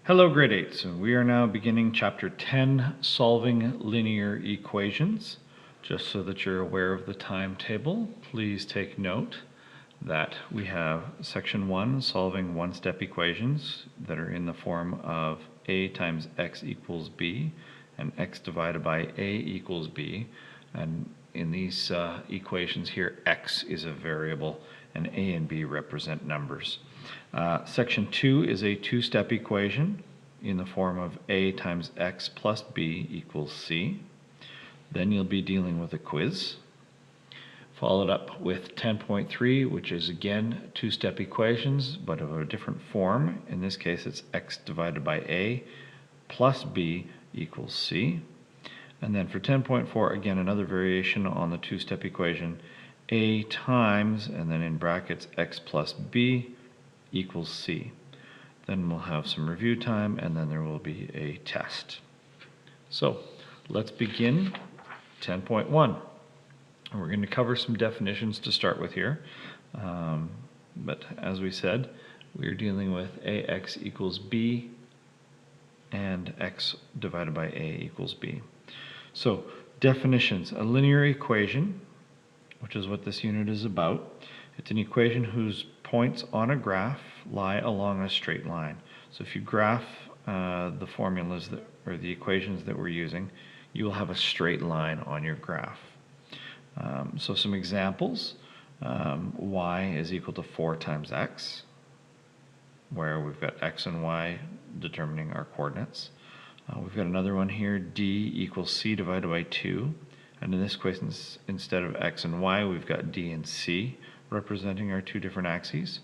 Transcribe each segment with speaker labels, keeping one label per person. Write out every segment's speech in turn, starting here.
Speaker 1: Hello, grade 8. So we are now beginning chapter 10, solving linear equations. Just so that you're aware of the timetable, please take note that we have section 1, solving one-step equations that are in the form of a times x equals b and x divided by a equals b. And in these equations here, x is a variable and a and b represent numbers. Section 2 is a two-step equation in the form of a times x plus b equals c. Then you'll be dealing with a quiz. Followed up with 10.3, which is again two-step equations, but of a different form. In this case, it's x divided by a plus b equals c. And then for 10.4, again, another variation on the two-step equation, a times, and then in brackets, x plus b equals c. Then we'll have some review time, and then there will be a test. So let's begin 10.1. We're going to cover some definitions to start with here. But as we said, we're dealing with ax equals b and x divided by a equals b. So definitions: a linear equation, which is what this unit is about. It's an equation whose points on a graph lie along a straight line. So if you graph the formulas or the equations that we're using, you will have a straight line on your graph. So some examples: y is equal to 4 times x, where we've got x and y determining our coordinates. We've got another one here, d equals c divided by 2. And in this case, instead of x and y, we've got d and c representing our two different axes.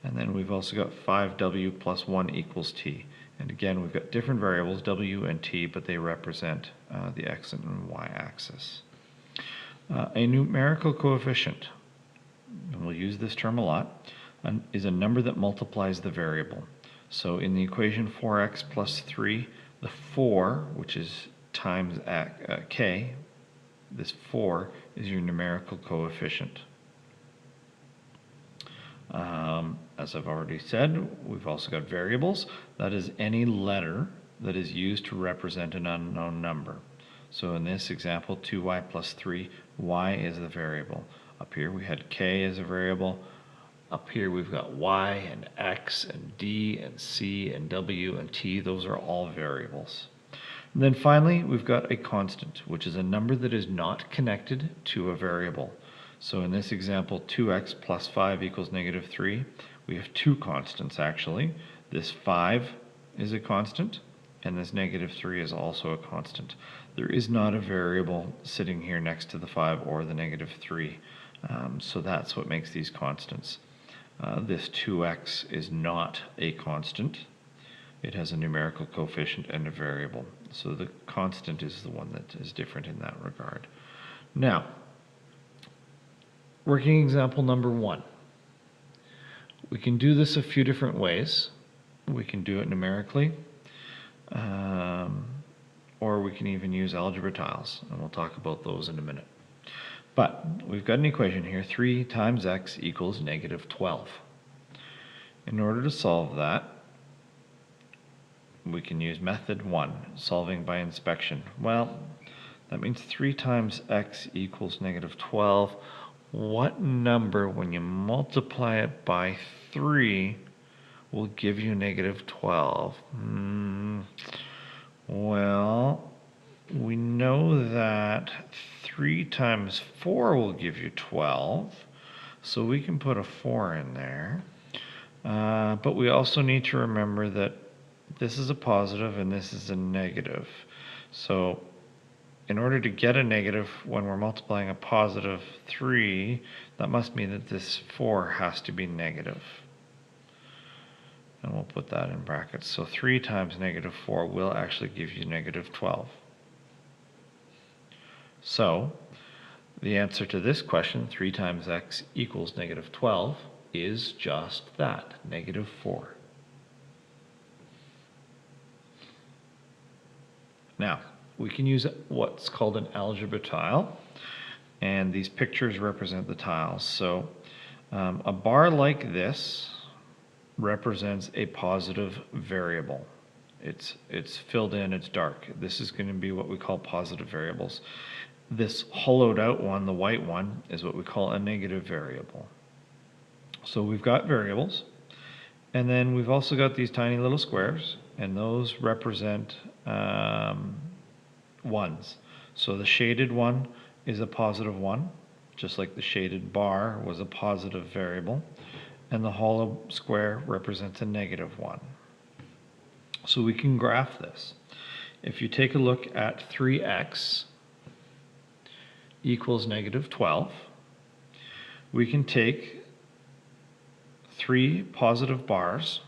Speaker 1: And then we've also got 5w plus 1 equals t. And again, we've got different variables, w and t, but they represent the x and y axis. A numerical coefficient, and we'll use this term a lot, is a number that multiplies the variable. So in the equation 4x plus 3, the 4, which is times k, this 4 is your numerical coefficient. As I've already said, we've also got variables. That is any letter that is used to represent an unknown number. So in this example, 2y plus 3, y is the variable. Up here we had k as a variable. Up here we've got y and x and d and c and w and t. Those are all variables. And then finally, we've got a constant, which is a number that is not connected to a variable. So in this example, 2x plus 5 equals negative 3. We have two constants, actually. This 5 is a constant, and this negative 3 is also a constant. There is not a variable sitting here next to the 5 or the negative 3. So that's what makes these constants. This 2x is not a constant. It has a numerical coefficient and a variable. So the constant is the one that is different in that regard. Now, working example number 1. We can do this a few different ways. We can do it numerically, or we can even use algebra tiles, and we'll talk about those in a minute. But we've got an equation here, 3 times x equals negative 12. In order to solve that, we can use method 1, solving by inspection. Well, that means 3 times x equals negative 12. What number, when you multiply it by 3, will give you negative 12? Well, we know that 3 times 4 will give you 12, so we can put a 4 in there. But we also need to remember that this is a positive and this is a negative. So in order to get a negative when we're multiplying a positive 3, that must mean that this 4 has to be negative. And we'll put that in brackets. So 3 times negative 4 will actually give you negative 12. So the answer to this question, 3 times x equals negative 12, is just that, negative 4. Now, we can use what's called an algebra tile, and these pictures represent the tiles. So a bar like this represents a positive variable. It's filled in, it's dark. This is going to be what we call positive variables. This hollowed out one, the white one, is what we call a negative variable. So we've got variables, and then we've also got these tiny little squares, and those represent ones. So the shaded one is a positive one, just like the shaded bar was a positive variable, and the hollow square represents a negative one. So we can graph this. If you take a look at 3x equals negative 12, we can take 3 positive bars,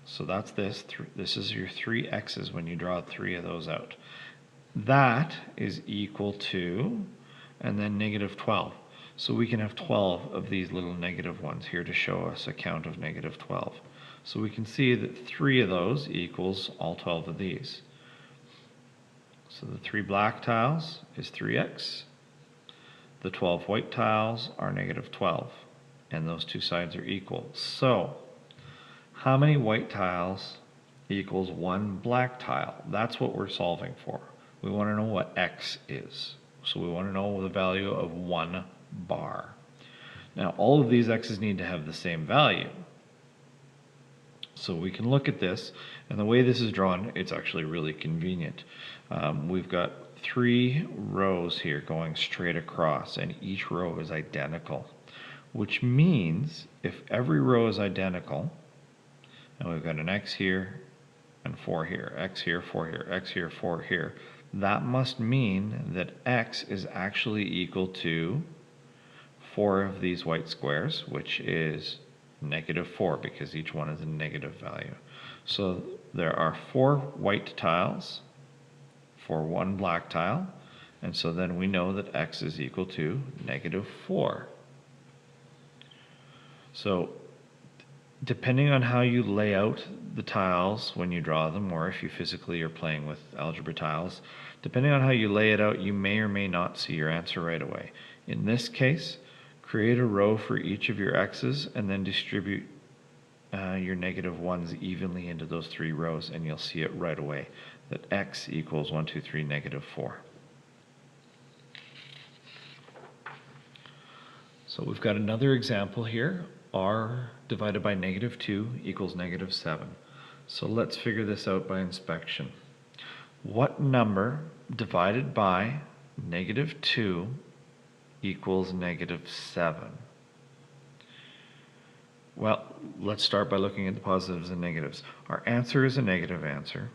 Speaker 1: so that's this is your 3 x's when you draw 3 of those out. That is equal to, and then negative 12. So we can have 12 of these little negative ones here to show us a count of negative 12. So we can see that 3 of those equals all 12 of these. So the 3 black tiles is 3x. The 12 white tiles are negative 12. And those two sides are equal. So how many white tiles equals 1 black tile? That's what we're solving for. We want to know what x is. So we want to know the value of 1 bar. Now all of these x's need to have the same value. So we can look at this, and the way this is drawn, it's actually really convenient. We've got 3 rows here going straight across, and each row is identical, which means if every row is identical, and we've got an x here and 4 here, x here, 4 here, x here, 4 here, that must mean that x is actually equal to 4 of these white squares, which is negative 4, because each one is a negative value. So there are 4 white tiles for 1 black tile, and so then we know that x is equal to negative 4. So depending on how you lay out the tiles when you draw them, or if you physically are playing with algebra tiles, depending on how you lay it out, you may or may not see your answer right away. In this case, create a row for each of your x's and then distribute your negative ones evenly into those 3 rows, and you'll see it right away that x equals 1, 2, 3, negative 4. So we've got another example here. R divided by negative 2 equals negative 7. So let's figure this out by inspection. What number divided by negative 2 equals negative 7? Well, let's start by looking at the positives and negatives. Our answer is a negative answer,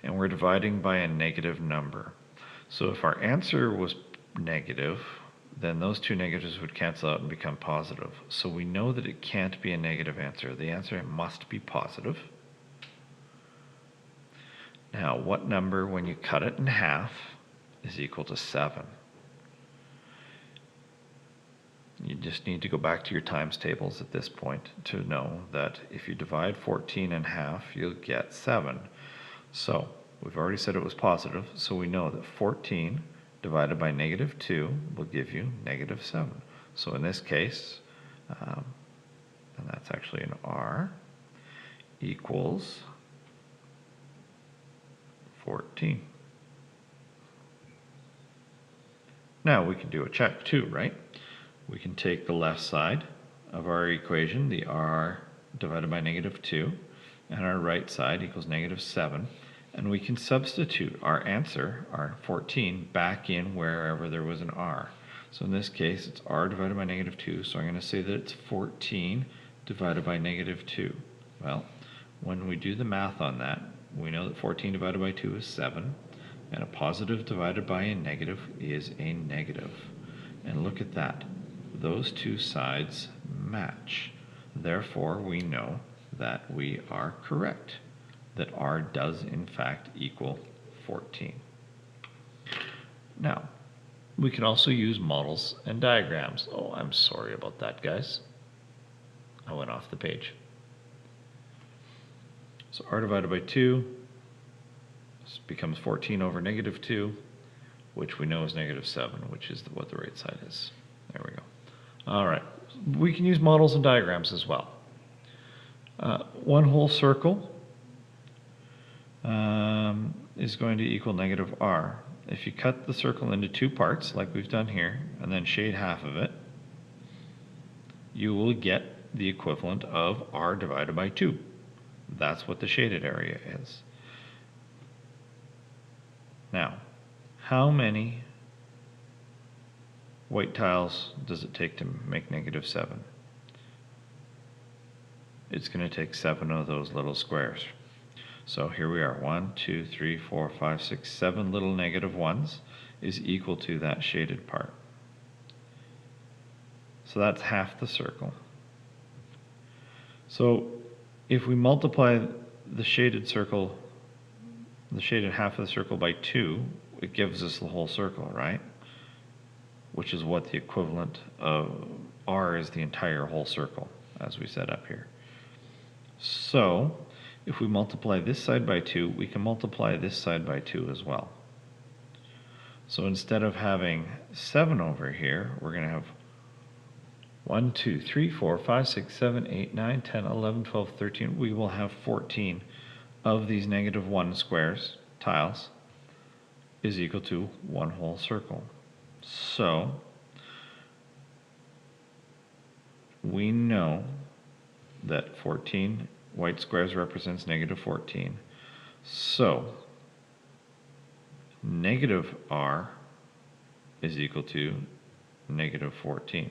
Speaker 1: and we're dividing by a negative number. So if our answer was negative, then those 2 negatives would cancel out and become positive. So we know that it can't be a negative answer. The answer must be positive. Now, what number, when you cut it in half, is equal to 7? You just need to go back to your times tables at this point to know that if you divide 14 in half, you'll get 7. So we've already said it was positive, so we know that 14 divided by negative 2 will give you negative 7. So in this case, and that's actually an R, equals 14. Now we can do a check too, right? We can take the left side of our equation, the R divided by negative 2, and our right side equals negative 7. And we can substitute our answer, our 14, back in wherever there was an R. So in this case, it's R divided by negative 2, so I'm going to say that it's 14 divided by negative 2. Well, when we do the math on that, we know that 14 divided by 2 is 7, and a positive divided by a negative is a negative. And look at that. Those 2 sides match. Therefore, we know that we are correct, that R does in fact equal 14. Now, we can also use models and diagrams. Oh, I'm sorry about that, guys. I went off the page. So R divided by 2 becomes 14 over negative 2, which we know is negative 7, which is what the right side is. There we go. All right, we can use models and diagrams as well. One whole circle is going to equal negative r. If you cut the circle into two parts, like we've done here, and then shade half of it, you will get the equivalent of r divided by 2. That's what the shaded area is. Now, how many white tiles does it take to make negative 7? It's going to take 7 of those little squares. So here we are, 1, 2, 3, 4, 5, 6, 7 little negative 1s is equal to that shaded part. So that's half the circle. So if we multiply the shaded circle, the shaded half of the circle by 2, it gives us the whole circle, right? Which is what the equivalent of r is, the entire whole circle, as we said up here. So if we multiply this side by 2, we can multiply this side by 2 as well. So instead of having 7 over here, we're going to have 1, 2, 3, 4, 5, 6, 7, 8, 9, 10, 11, 12, 13. We will have 14 of these negative 1 squares, tiles, is equal to one whole circle. So we know that 14 white squares represents negative 14. So negative r is equal to negative 14.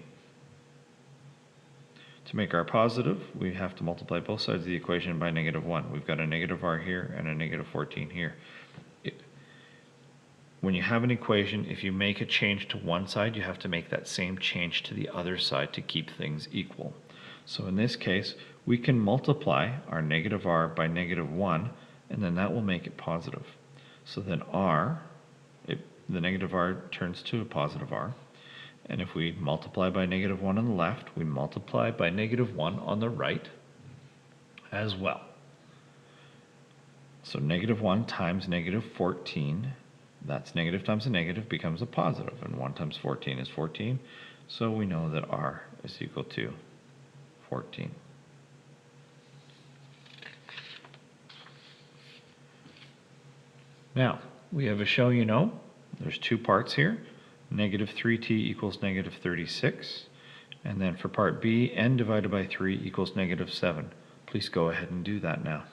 Speaker 1: To make r positive, we have to multiply both sides of the equation by negative 1. We've got a negative r here and a negative 14 here. When you have an equation, if you make a change to one side, you have to make that same change to the other side to keep things equal. So in this case, we can multiply our negative r by negative 1, and then that will make it positive. So then r, the negative r turns to a positive r. And if we multiply by negative 1 on the left, we multiply by negative 1 on the right as well. So negative 1 times negative 14, that's negative times a negative, becomes a positive, and 1 times 14 is 14. So we know that r is equal to 14. Now, we have a show you know. There's two parts here. Negative 3t equals negative 36. And then for part B, n divided by 3 equals negative 7. Please go ahead and do that now.